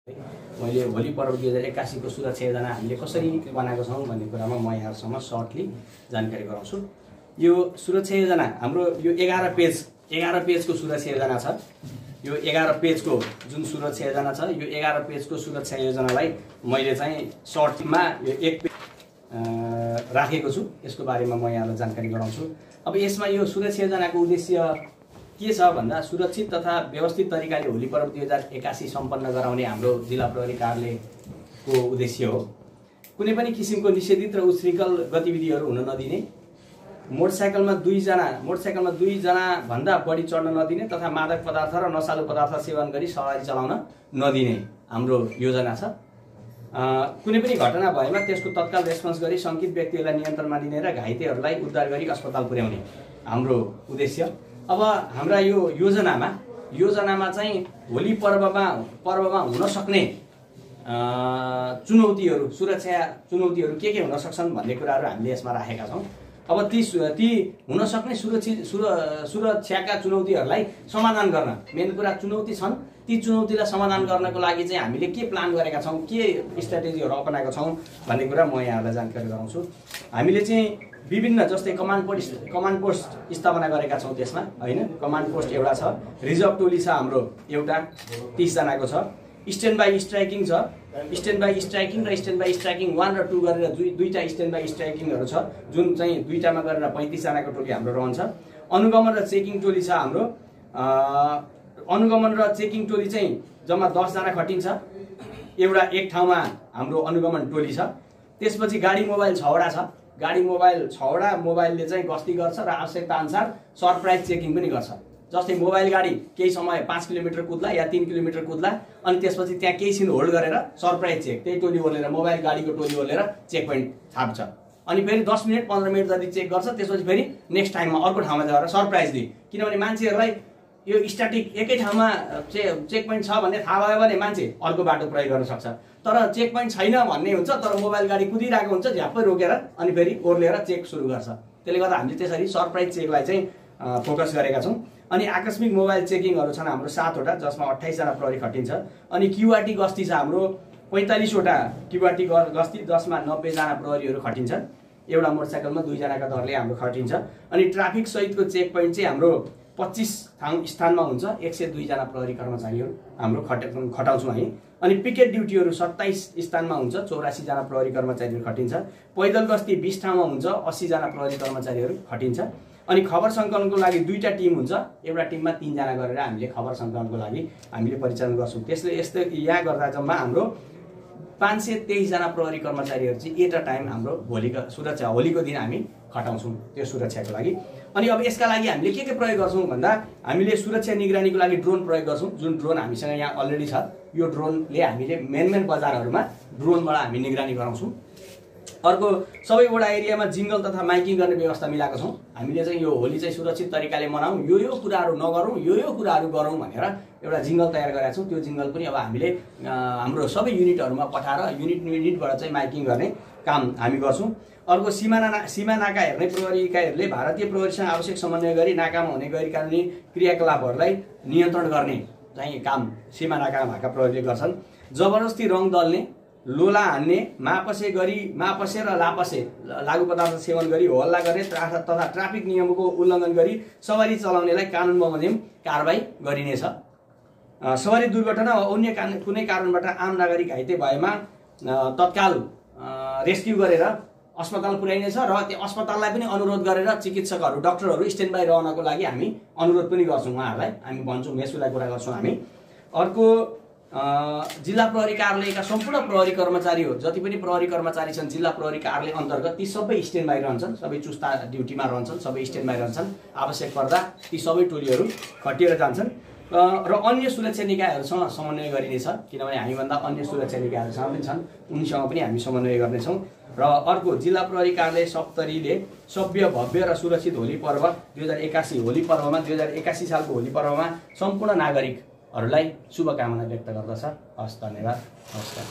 मैले होली पर्व 2081 को सुरक्षा योजना हामीले कसरी बनाएको छौं भन्ने कुरामा म यहाँहरुसँग सर्टली जानकारी गराउँछु। यो सुरक्षा योजना हाम्रो यो 11 पेजको सुरक्षा योजना छ। यो 11 पेजको जुन सुरक्षा योजना छ, यो 11 पेजको सुरक्षा योजनालाई मैले चाहिँ सर्टमा यो एक पेज राखेको छु। यसको बारेमा म यहाँलाई जानकारी गराउँछु। अब यसमा यो सुरक्षा योजनाको उद्देश्य के छ भन्दा सुरक्षित तथा व्यवस्थित तरिकाले होली पर्व 2081 सम्पन्न गराउने हाम्रो जिल्ला प्रहरी कार्यालयको उद्देश्य हो। कुनै पनि किसिमको निषेधित र उच्छृङ्खल गतिविधिहरू हुन नदिने, मोटरसाइकलमा दुई जना भन्दा बढी चढ्न नदिने तथा मादक पदार्थ र नशालु पदार्थ सेवन गरी सवारी चलाउन नदिने हाम्रो योजना छ। कुनै पनि घटना भएमा त्यसको तत्काल रेस्पोन्स गरी शंकित व्यक्तिहरूलाई नियन्त्रणमा लिने र घाइतेहरूलाई उद्धार गरी अस्पताल पुर्याउने हाम्रो उद्देश्य। अब हाम्रा यो योजनामा चाहिँ होली पर्वमा हुन सक्ने चुनौतीहरू, सुरक्षा चुनौतीहरू के हुन सक्छन् भन्ने कुराहरू हामीले यसमा राखेका छौं। अब ती हुन सक्ने सुरक्षाका चुनौतीहरूलाई समाधान गर्न, मेन कुरा चुनौती छन्, ती चुनौतीलाई समाधान गर्नको लागि चाहिँ हामीले के प्लान गरेका छौं, के स्ट्र्याटेजीहरू अपनाएका छौं भन्ने कुरा म यहाँलाई जानकारी गराउँछु। हामीले चाहिँ विभिन्न जस्तै कमान्ड पोस्ट स्थापना गरेका छौं। त्यसमा हैन, कमान्ड पोस्ट एउटा छ, रिजर्भ टोली छ हाम्रो एउटा 30 जनाको छ, स्ट्यान्ड बाई स्ट्राइकिङ छ, स्ट्यान्ड बाई स्ट्राइकिङ र स्ट्यान्ड बाई स्ट्राइकिङ 1 र 2 गरेर दुईटा स्ट्यान्ड बाई स्ट्राइकिङहरू छ, जुन चाहिँ दुईटामा गरेर 35 जनाको टोली हाम्रो रहन्छ। अनुगमन र चेकिङ टोली छ हाम्रो। अनुगमन र चेकिङ टोली चाहिँ जम्मा 10 जना खटिन्छ। एउटा एक ठाउँमा हाम्रो अनुगमन टोली छ। त्यसपछि गाडी मोबाइल 6 वटा छ। गाडी मोबाइल 6 वटा मोबाइलले चाहिँ गस्ती गर्छ र आवश्यकता अनुसार सरप्राइज चेकिङ पनि गर्छ। जस्तै मोबाइल गाडी केही समय 5 किलोमिटर कुद्ला या 3 किलोमिटर कुद्ला, अनि त्यसपछि त्यहाँ केही छिन होल्ड गरेर सरप्राइज चेक, त्यही टोली ओर्लेर मोबाइल गाडीको टोली ओर्लेर चेक पोइन्ट थाप्छ। अनि फेरि 10 मिनेट 15 मिनेट जति चेक गर्छ। त्यसपछि फेरि नेक्स्ट टाइममा अर्को ठाउँमा गएर सरप्राइज दिए, किनभने मान्छेहरूलाई यो स्ट्याटिक एकै ठाउँमा चेक पोइन्ट छ भन्ने थाहा भयो भने मान्छे अर्को बाटो प्रयोग गर्न सक्छ। तर चेक पोइन्ट छैन भन्ने हुन्छ, तर मोबाइल गाडी कुदिरहेको हुन्छ, झ्याप्पै रोकेर अनि फेरि ओर्लेर चेक सुरु गर्छ। त्यसले गर्दा हामीले त्यसरी सरप्राइज चेकलाई चाहिँ फोकस गरेका छौं। अनि आकस्मिक मोबाइल चेकिङहरू छन् हाम्रो 7 वटा, जसमा 28 जना प्रहरी खटिन्छ। अनि क्युआरटी गस्ती छ हाम्रो 45 वटा क्युआरटी गस्ती, जसमा 90 जना प्रहरीहरू खटिन्छ। एउटा मोटरसाइकलमा 2 जनाका दरले हाम्रो खटिन्छ। अनि ट्राफिक सहितको चेक पोइन्ट चाहिँ हाम्रो 25 स्थानमा हुन्छ, 102 जना प्रहरी कर्मचारीहरू हाम्रो खटाउँछौँ हामी। अनि पिकेट ड्युटीहरू 27 स्थानमा हुन्छ, 84 जना प्रहरी कर्मचारीहरू खटिन्छ। पैदल गस्ती 20 ठाउँमा हुन्छ, 80 जना प्रहरी कर्मचारीहरू खटिन्छ। अनि खबर सङ्कलनको लागि 2टा टिम हुन्छ, एउटा टिममा 3 जना गरेर हामीले खबर सङ्कलनको लागि हामीले परिचालन गर्छौँ। त्यसले यस्तो यहाँ गर्दा जम्मा हाम्रो 523 जना प्रहरी कर्मचारीहरू चाहिँ एट अ टाइम हाम्रो होलीको दिन हामी खटाउँछौँ त्यो सुरक्षाको लागि। अनि अब यसका लागि हामीले के प्रयोग गर्छौँ भन्दा हामीले सुरक्षा निगरानीको लागि ड्रोन प्रयोग गर्छौँ, जुन ड्रोन हामीसँग यहाँ अलरेडी छ। यो ड्रोनले हामीले मेन बजारहरूमा ड्रोनबाट हामी निगरानी गराउँछौँ। अर्को, सबै वडा एरियामा जिङ्गल तथा माइकिङ गर्ने व्यवस्था मिलाएको छौँ। हामीले चाहिँ यो होली चाहिँ सुरक्षित तरिकाले मनाऊँ, यो कुराहरू नगरौँ, यो कुराहरू गरौँ भनेर एउटा जिङ्गल तयार गरेका छौँ। त्यो जिङ्गल पनि अब हामीले हाम्रो सबै युनिटहरूमा पठाएर युनिटबाट चाहिँ माइकिङ गर्ने काम हामी गर्छौँ। अर्को, सीमा नाका हेर्ने प्रहरीकाहरूले भारतीय प्रहरीसँग आवश्यक समन्वय गरी नाकामा हुने गैरकानुनी क्रियाकलापहरूलाई नियन्त्रण गर्ने चाहिँ काम सीमा नाकामा भएका प्रहरीले गर्छन्। जबरजस्ती रङ दल्ने, लोला हान्ने, मापसे र लापसे लागु पदार्थ सेवन गरी हल्ला गर्ने तथा ट्राफिक नियमको उल्लङ्घन गरी सवारी चलाउनेलाई कानुन बमोजिम कारबाही गरिनेछ। सवारी दुर्घटना वा अन्य कुनै कारणबाट आम नागरिक घाइते भएमा तत्काल रेस्क्यु गरेर अस्पताल पुर्याइनेछ र त्यो अस्पताललाई पनि अनुरोध गरेर चिकित्सकहरू, डाक्टरहरू स्ट्यान्ड बाई रहनको लागि हामी अनुरोध पनि गर्छौँ। उहाँहरूलाई हामी भन्छौँ, यसुलाई कुरा गर्छौँ हामी। अर्को, जिल्ला प्रहरी कार्यालयका सम्पूर्ण प्रहरी कर्मचारी हो, जति पनि प्रहरी कर्मचारी छन् जिल्ला प्रहरी कार्यालय अन्तर्गत, ती सबै स्ट्यान्ड बाई रहन्छन्, सबै चुस्ता ड्युटीमा रहन्छन्, सबै स्ट्यान्ड बाई रहन्छन्। आवश्यक पर्दा ती सबै टोलीहरू खटिएर जान्छन्। र अन्य सुरक्षा निकायहरूसँग समन्वय गरिनेछ, किनभने हामीभन्दा अन्य सुरक्षा निकायहरूसँग पनि छन्, उनीसँग पनि हामी समन्वय गर्नेछौँ। र अर्को, जिल्ला प्रहरी कार्यालय सप्तरीले सभ्य, भव्य र सुरक्षित होली पर्व 2081 होली पर्वमा 2081 सालको होली पर्वमा सम्पूर्ण नागरिकहरूलाई शुभकामना व्यक्त गर्दछ। हस्, धन्यवाद, नमस्कार।